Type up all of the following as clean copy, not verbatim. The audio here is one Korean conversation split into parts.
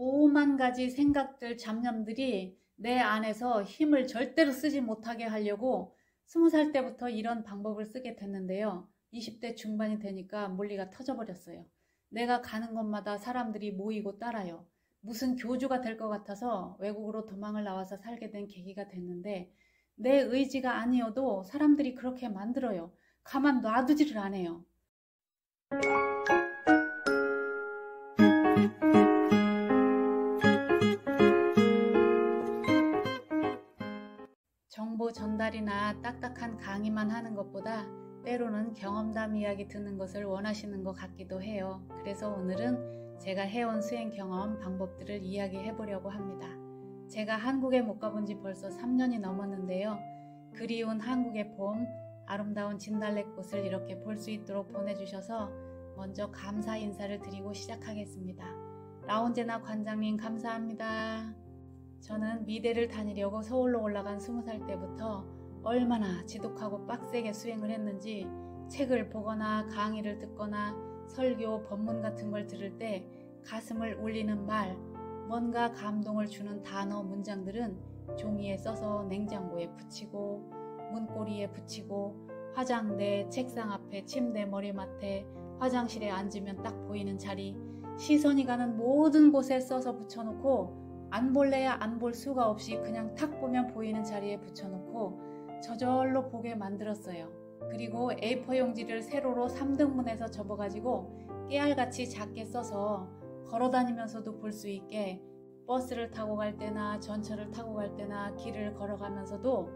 오만 가지 생각들, 잡념들이 내 안에서 힘을 절대로 쓰지 못하게 하려고 20살 때부터 이런 방법을 쓰게 됐는데요. 20대 중반이 되니까 물리가 터져버렸어요. 내가 가는 곳마다 사람들이 모이고 따라요. 무슨 교주가 될 것 같아서 외국으로 도망을 나와서 살게 된 계기가 됐는데, 내 의지가 아니어도 사람들이 그렇게 만들어요. 가만 놔두지를 않아요. 정보 전달이나 딱딱한 강의만 하는 것보다 때로는 경험담 이야기 듣는 것을 원하시는 것 같기도 해요. 그래서 오늘은 제가 해온 수행 경험 방법들을 이야기해 보려고 합니다. 제가 한국에 못 가본 지 벌써 3년이 넘었는데요. 그리운 한국의 봄, 아름다운 진달래꽃을 이렇게 볼 수 있도록 보내주셔서 먼저 감사 인사를 드리고 시작하겠습니다. 라운제나 관장님 감사합니다. 저는 미대를 다니려고 서울로 올라간 20살 때부터 얼마나 지독하고 빡세게 수행을 했는지 책을 보거나 강의를 듣거나 설교, 법문 같은 걸 들을 때 가슴을 울리는 말, 뭔가 감동을 주는 단어, 문장들은 종이에 써서 냉장고에 붙이고 문고리에 붙이고 화장대, 책상 앞에, 침대 머리맡에, 화장실에 앉으면 딱 보이는 자리, 시선이 가는 모든 곳에 써서 붙여놓고 안 볼래야 안 볼 수가 없이 그냥 탁 보면 보이는 자리에 붙여놓고 저절로 보게 만들었어요. 그리고 A4 용지를 세로로 3등분해서 접어가지고 깨알같이 작게 써서 걸어다니면서도 볼 수 있게 버스를 타고 갈 때나 전철을 타고 갈 때나 길을 걸어가면서도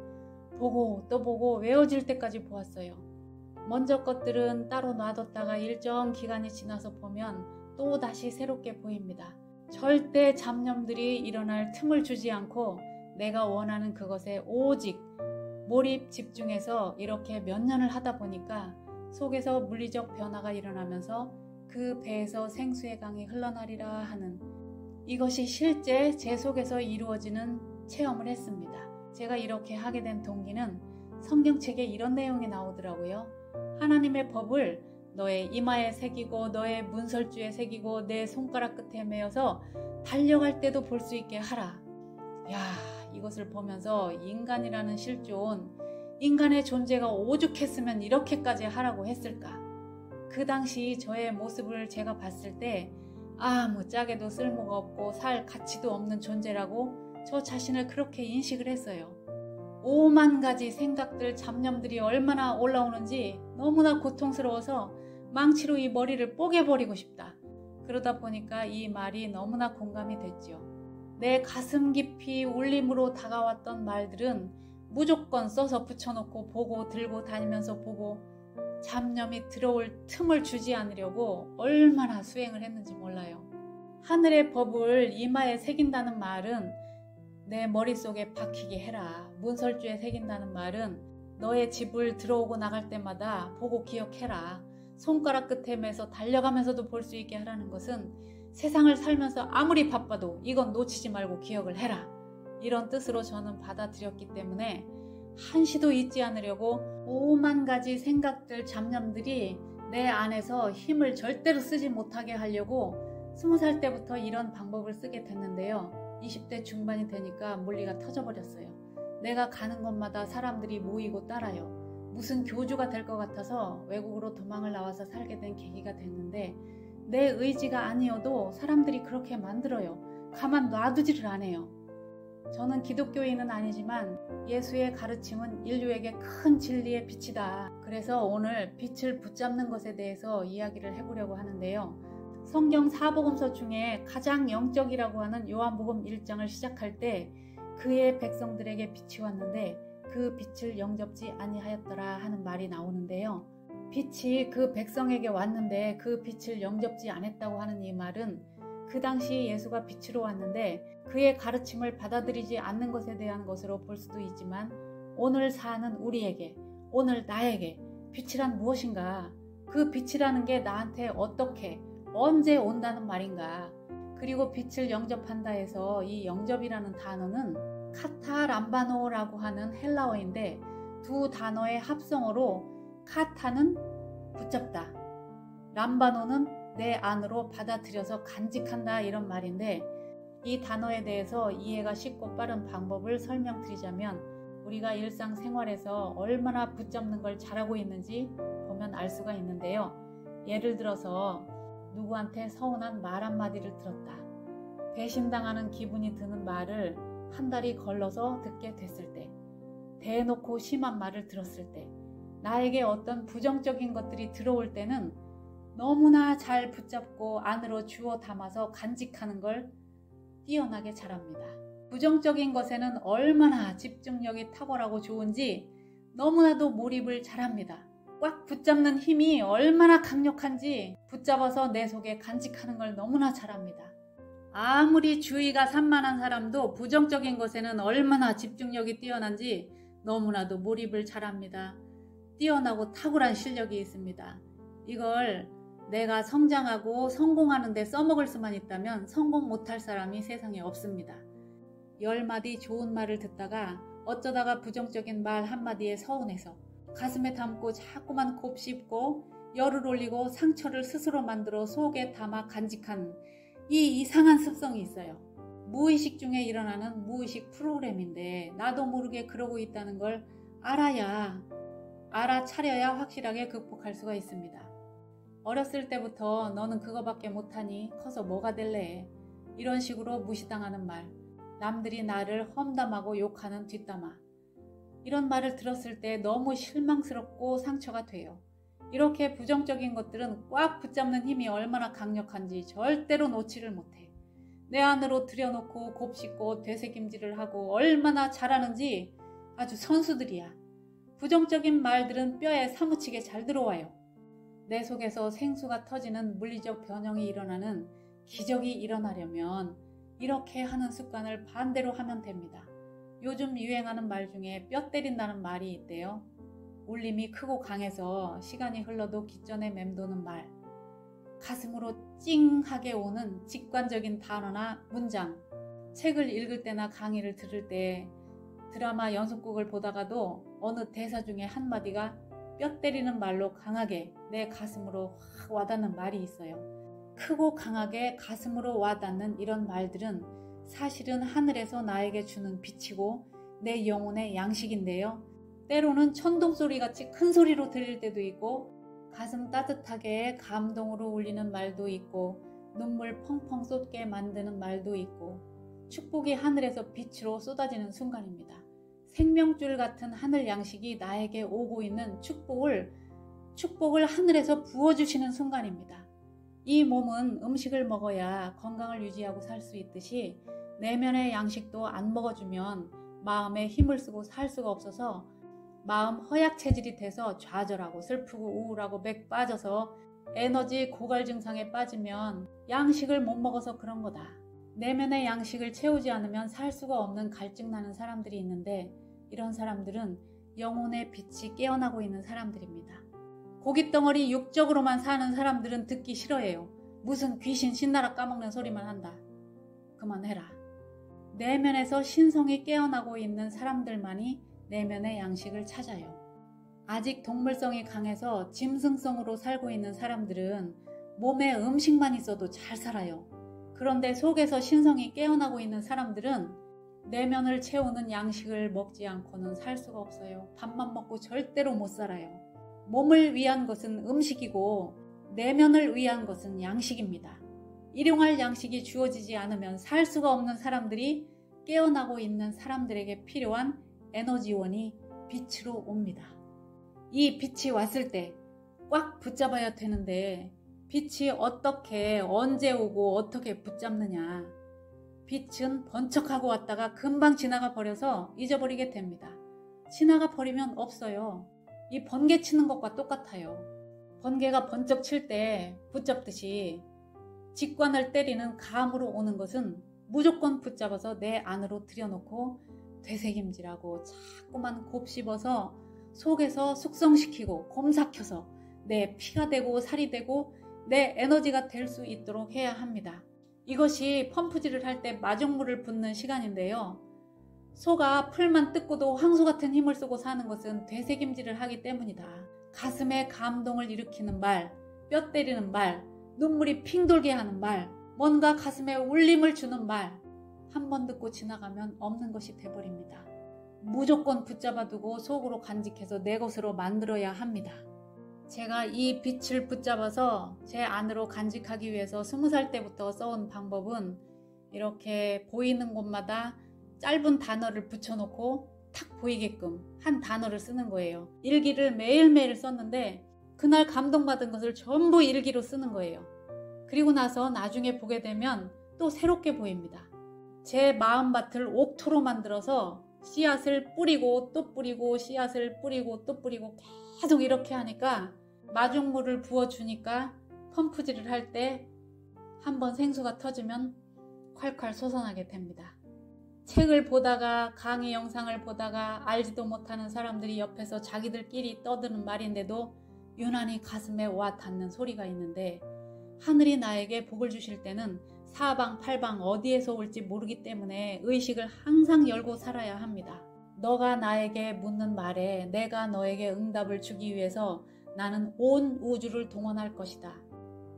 보고 또 보고 외워질 때까지 보았어요. 먼저 것들은 따로 놔뒀다가 일정 기간이 지나서 보면 또 다시 새롭게 보입니다. 절대 잡념들이 일어날 틈을 주지 않고 내가 원하는 그것에 오직 몰입 집중해서 이렇게 몇 년을 하다 보니까 속에서 물리적 변화가 일어나면서 그 배에서 생수의 강이 흘러나리라 하는 이것이 실제 제 속에서 이루어지는 체험을 했습니다. 제가 이렇게 하게 된 동기는 성경책에 이런 내용이 나오더라고요. 하나님의 법을 너의 이마에 새기고 너의 문설주에 새기고 내 손가락 끝에 메어서 달려갈 때도 볼 수 있게 하라. 야, 이것을 보면서 인간이라는 실존, 인간의 존재가 오죽했으면 이렇게까지 하라고 했을까? 그 당시 저의 모습을 제가 봤을 때 아무 짝에도 쓸모가 없고 살 가치도 없는 존재라고 저 자신을 그렇게 인식을 했어요. 오만 가지 생각들, 잡념들이 얼마나 올라오는지 너무나 고통스러워서 망치로 이 머리를 뽀개버리고 싶다. 그러다 보니까 이 말이 너무나 공감이 됐죠. 내 가슴 깊이 울림으로 다가왔던 말들은 무조건 써서 붙여놓고 보고 들고 다니면서 보고 잡념이 들어올 틈을 주지 않으려고 얼마나 수행을 했는지 몰라요. 하늘의 법을 이마에 새긴다는 말은 내 머릿속에 박히게 해라. 문설주에 새긴다는 말은 너의 집을 들어오고 나갈 때마다 보고 기억해라. 손가락 끝에 매서 달려가면서도 볼 수 있게 하라는 것은 세상을 살면서 아무리 바빠도 이건 놓치지 말고 기억을 해라. 이런 뜻으로 저는 받아들였기 때문에 한시도 잊지 않으려고 오만 가지 생각들, 잡념들이 내 안에서 힘을 절대로 쓰지 못하게 하려고 20살 때부터 이런 방법을 쓰게 됐는데요. 20대 중반이 되니까 물리가 터져버렸어요. 내가 가는 곳마다 사람들이 모이고 따라요. 무슨 교주가 될 것 같아서 외국으로 도망을 나와서 살게 된 계기가 됐는데, 내 의지가 아니어도 사람들이 그렇게 만들어요. 가만 놔두지를 않아요. 저는 기독교인은 아니지만 예수의 가르침은 인류에게 큰 진리의 빛이다. 그래서 오늘 빛을 붙잡는 것에 대해서 이야기를 해보려고 하는데요. 성경 사복음서 중에 가장 영적이라고 하는 요한복음 1장을 시작할 때 그의 백성들에게 빛이 왔는데 그 빛을 영접지 아니하였더라 하는 말이 나오는데요. 빛이 그 백성에게 왔는데 그 빛을 영접지 않았다고 하는 이 말은 그 당시 예수가 빛으로 왔는데 그의 가르침을 받아들이지 않는 것에 대한 것으로 볼 수도 있지만, 오늘 사는 우리에게, 오늘 나에게 빛이란 무엇인가? 그 빛이라는 게 나한테 어떻게, 언제 온다는 말인가? 그리고 빛을 영접한다 해서 이 영접이라는 단어는 카타람바노라고 하는 헬라어인데, 두 단어의 합성어로 카타는 붙잡다, 람바노는 내 안으로 받아들여서 간직한다 이런 말인데, 이 단어에 대해서 이해가 쉽고 빠른 방법을 설명드리자면 우리가 일상생활에서 얼마나 붙잡는 걸 잘하고 있는지 보면 알 수가 있는데요. 예를 들어서 누구한테 서운한 말 한마디를 들었다. 배신당하는 기분이 드는 말을 한 달이 걸러서 듣게 됐을 때, 대놓고 심한 말을 들었을 때, 나에게 어떤 부정적인 것들이 들어올 때는 너무나 잘 붙잡고 안으로 주워 담아서 간직하는 걸 뛰어나게 잘합니다. 부정적인 것에는 얼마나 집중력이 탁월하고 좋은지 너무나도 몰입을 잘합니다. 꽉 붙잡는 힘이 얼마나 강력한지 붙잡아서 내 속에 간직하는 걸 너무나 잘합니다. 아무리 주의가 산만한 사람도 부정적인 것에는 얼마나 집중력이 뛰어난지 너무나도 몰입을 잘합니다. 뛰어나고 탁월한 실력이 있습니다. 이걸 내가 성장하고 성공하는 데 써먹을 수만 있다면 성공 못할 사람이 세상에 없습니다. 10마디 좋은 말을 듣다가 어쩌다가 부정적인 말 한마디에 서운해서 가슴에 담고 자꾸만 곱씹고 열을 올리고 상처를 스스로 만들어 속에 담아 간직한 이 이상한 습성이 있어요. 무의식 중에 일어나는 무의식 프로그램인데 나도 모르게 그러고 있다는 걸 알아차려야 확실하게 극복할 수가 있습니다. 어렸을 때부터 너는 그거밖에 못하니 커서 뭐가 될래? 이런 식으로 무시당하는 말, 남들이 나를 험담하고 욕하는 뒷담화, 이런 말을 들었을 때 너무 실망스럽고 상처가 돼요. 이렇게 부정적인 것들은 꽉 붙잡는 힘이 얼마나 강력한지 절대로 놓지를 못해. 내 안으로 들여놓고 곱씹고 되새김질을 하고 얼마나 잘하는지 아주 선수들이야. 부정적인 말들은 뼈에 사무치게 잘 들어와요. 내 속에서 생수가 터지는 물리적 변형이 일어나는 기적이 일어나려면 이렇게 하는 습관을 반대로 하면 됩니다. 요즘 유행하는 말 중에 뼈 때린다는 말이 있대요. 울림이 크고 강해서 시간이 흘러도 깃전에 맴도는 말, 가슴으로 찡하게 오는 직관적인 단어나 문장, 책을 읽을 때나 강의를 들을 때, 드라마 연속극을 보다가도 어느 대사 중에 한마디가 뼈 때리는 말로 강하게 내 가슴으로 확 와닿는 말이 있어요. 크고 강하게 가슴으로 와닿는 이런 말들은 사실은 하늘에서 나에게 주는 빛이고 내 영혼의 양식인데요. 때로는 천둥소리같이 큰 소리로 들릴 때도 있고 가슴 따뜻하게 감동으로 울리는 말도 있고 눈물 펑펑 쏟게 만드는 말도 있고 축복이 하늘에서 빛으로 쏟아지는 순간입니다. 생명줄 같은 하늘 양식이 나에게 오고 있는 축복을 하늘에서 부어주시는 순간입니다. 이 몸은 음식을 먹어야 건강을 유지하고 살 수 있듯이 내면의 양식도 안 먹어주면 마음에 힘을 쓰고 살 수가 없어서 마음 허약 체질이 돼서 좌절하고 슬프고 우울하고 맥 빠져서 에너지 고갈 증상에 빠지면 양식을 못 먹어서 그런 거다. 내면의 양식을 채우지 않으면 살 수가 없는 갈증 나는 사람들이 있는데 이런 사람들은 영혼의 빛이 깨어나고 있는 사람들입니다. 고깃덩어리 육적으로만 사는 사람들은 듣기 싫어해요. 무슨 귀신 신나라 까먹는 소리만 한다. 그만해라. 내면에서 신성이 깨어나고 있는 사람들만이 내면의 양식을 찾아요. 아직 동물성이 강해서 짐승성으로 살고 있는 사람들은 몸에 음식만 있어도 잘 살아요. 그런데 속에서 신성이 깨어나고 있는 사람들은 내면을 채우는 양식을 먹지 않고는 살 수가 없어요. 밥만 먹고 절대로 못 살아요. 몸을 위한 것은 음식이고 내면을 위한 것은 양식입니다. 일용할 양식이 주어지지 않으면 살 수가 없는 사람들이 깨어나고 있는 사람들에게 필요한 에너지원이 빛으로 옵니다. 이 빛이 왔을 때 꽉 붙잡아야 되는데 빛이 어떻게 언제 오고 어떻게 붙잡느냐. 빛은 번쩍하고 왔다가 금방 지나가 버려서 잊어버리게 됩니다. 지나가 버리면 없어요. 이 번개 치는 것과 똑같아요. 번개가 번쩍 칠 때 붙잡듯이 직관을 때리는 감으로 오는 것은 무조건 붙잡아서 내 안으로 들여놓고 되새김질하고 자꾸만 곱씹어서 속에서 숙성시키고 곰삭혀서 내 피가 되고 살이 되고 내 에너지가 될 수 있도록 해야 합니다. 이것이 펌프질을 할 때 마중물을 붓는 시간인데요. 소가 풀만 뜯고도 황소 같은 힘을 쓰고 사는 것은 되새김질을 하기 때문이다. 가슴에 감동을 일으키는 말, 뼈 때리는 말, 눈물이 핑 돌게 하는 말, 뭔가 가슴에 울림을 주는 말, 한 번 듣고 지나가면 없는 것이 돼버립니다. 무조건 붙잡아두고 속으로 간직해서 내 것으로 만들어야 합니다. 제가 이 빛을 붙잡아서 제 안으로 간직하기 위해서 20살 때부터 써온 방법은 이렇게 보이는 곳마다 짧은 단어를 붙여놓고 탁 보이게끔 한 단어를 쓰는 거예요. 일기를 매일매일 썼는데 그날 감동받은 것을 전부 일기로 쓰는 거예요. 그리고 나서 나중에 보게 되면 또 새롭게 보입니다. 제 마음밭을 옥토로 만들어서 씨앗을 뿌리고 또 뿌리고 씨앗을 뿌리고 또 뿌리고 계속 이렇게 하니까 마중물을 부어주니까 펌프질을 할 때 한번 생수가 터지면 콸콸 솟아나게 됩니다. 책을 보다가 강의 영상을 보다가 알지도 못하는 사람들이 옆에서 자기들끼리 떠드는 말인데도 유난히 가슴에 와 닿는 소리가 있는데 하늘이 나에게 복을 주실 때는 사방팔방 어디에서 올지 모르기 때문에 의식을 항상 열고 살아야 합니다. 너가 나에게 묻는 말에 내가 너에게 응답을 주기 위해서 나는 온 우주를 동원할 것이다.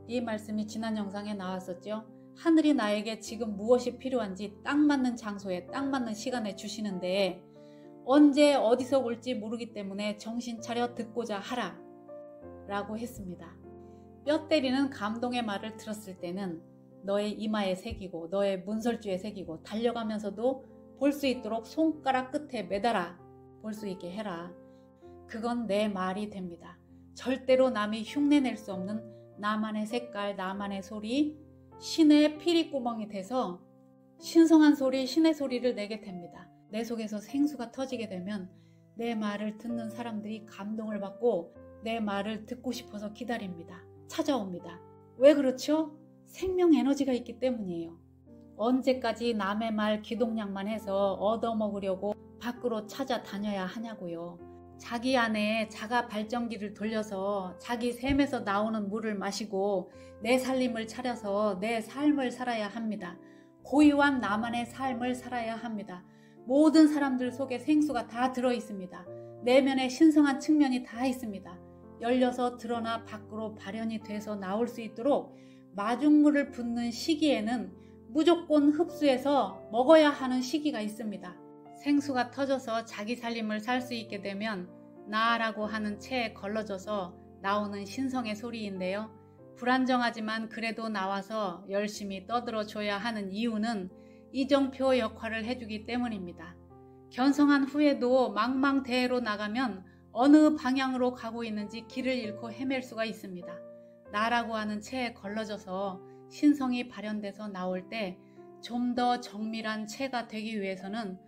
이 말씀이 지난 영상에 나왔었죠. 하늘이 나에게 지금 무엇이 필요한지 딱 맞는 장소에 딱 맞는 시간에 주시는데 언제 어디서 올지 모르기 때문에 정신 차려 듣고자 하라 라고 했습니다. 뼈 때리는 감동의 말을 들었을 때는 너의 이마에 새기고 너의 문설주에 새기고 달려가면서도 볼 수 있도록 손가락 끝에 매달아 볼 수 있게 해라. 그건 내 말이 됩니다. 절대로 남이 흉내낼 수 없는 나만의 색깔, 나만의 소리, 신의 피리구멍이 돼서 신성한 소리, 신의 소리를 내게 됩니다. 내 속에서 생수가 터지게 되면 내 말을 듣는 사람들이 감동을 받고 내 말을 듣고 싶어서 기다립니다. 찾아옵니다. 왜 그렇죠? 생명 에너지가 있기 때문이에요. 언제까지 남의 말 기동량만 해서 얻어먹으려고 밖으로 찾아다녀야 하냐고요. 자기 안에 자가 발전기를 돌려서 자기 샘에서 나오는 물을 마시고 내 살림을 차려서 내 삶을 살아야 합니다. 고유한 나만의 삶을 살아야 합니다. 모든 사람들 속에 생수가 다 들어있습니다. 내면에 신성한 측면이 다 있습니다. 열려서 드러나 밖으로 발현이 돼서 나올 수 있도록 마중물을 붓는 시기에는 무조건 흡수해서 먹어야 하는 시기가 있습니다. 생수가 터져서 자기 살림을 살 수 있게 되면 나라고 하는 체에 걸러져서 나오는 신성의 소리인데요. 불안정하지만 그래도 나와서 열심히 떠들어줘야 하는 이유는 이정표 역할을 해주기 때문입니다. 견성한 후에도 망망대해로 나가면 어느 방향으로 가고 있는지 길을 잃고 헤맬 수가 있습니다. 나라고 하는 체에 걸러져서 신성이 발현돼서 나올 때 좀 더 정밀한 체가 되기 위해서는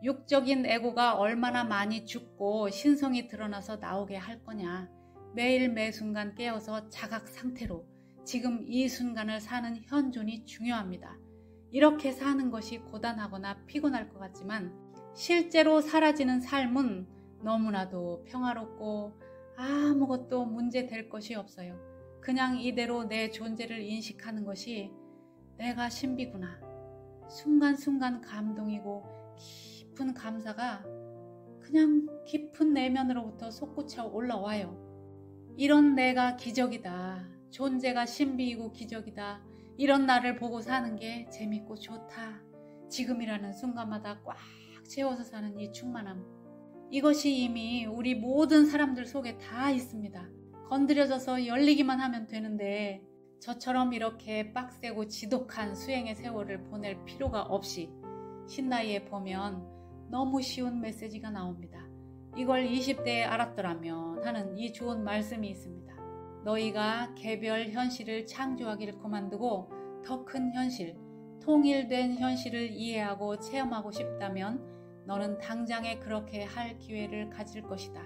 육적인 에고가 얼마나 많이 죽고 신성이 드러나서 나오게 할 거냐. 매일 매 순간 깨어서 자각 상태로 지금 이 순간을 사는 현존이 중요합니다. 이렇게 사는 것이 고단하거나 피곤할 것 같지만 실제로 사라지는 삶은 너무나도 평화롭고 아무것도 문제될 것이 없어요. 그냥 이대로 내 존재를 인식하는 것이 내가 신비구나. 순간순간 감동이고 깊은 감사가 그냥 깊은 내면으로부터 솟구쳐 올라와요. 이런 내가 기적이다. 존재가 신비이고 기적이다. 이런 나를 보고 사는 게 재밌고 좋다. 지금이라는 순간마다 꽉 채워서 사는 이 충만함. 이것이 이미 우리 모든 사람들 속에 다 있습니다. 건드려져서 열리기만 하면 되는데 저처럼 이렇게 빡세고 지독한 수행의 세월을 보낼 필요가 없이 신나이에 보면 너무 쉬운 메시지가 나옵니다. 이걸 20대에 알았더라면 하는 이 좋은 말씀이 있습니다. 너희가 개별 현실을 창조하기를 그만두고 더 큰 현실, 통일된 현실을 이해하고 체험하고 싶다면 너는 당장에 그렇게 할 기회를 가질 것이다.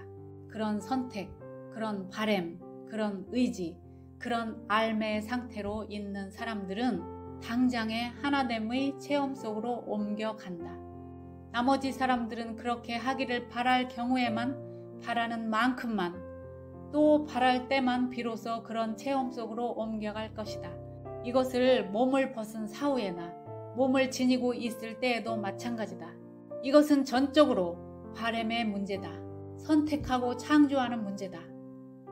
그런 선택, 그런 바램, 그런 의지, 그런 알매의 상태로 있는 사람들은 당장에 하나됨의 체험 속으로 옮겨간다. 나머지 사람들은 그렇게 하기를 바랄 경우에만 바라는 만큼만 또 바랄 때만 비로소 그런 체험 속으로 옮겨갈 것이다. 이것을 몸을 벗은 사후에나 몸을 지니고 있을 때에도 마찬가지다. 이것은 전적으로 바램의 문제다. 선택하고 창조하는 문제다.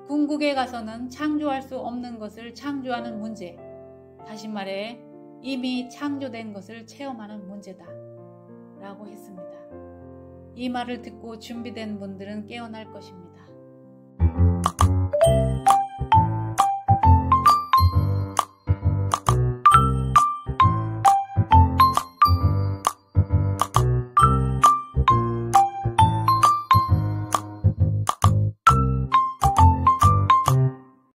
궁극에 가서는 창조할 수 없는 것을 창조하는 문제. 다시 말해 이미 창조된 것을 체험하는 문제다 라고 했습니다. 이 말을 듣고 준비된 분들은 깨어날 것입니다.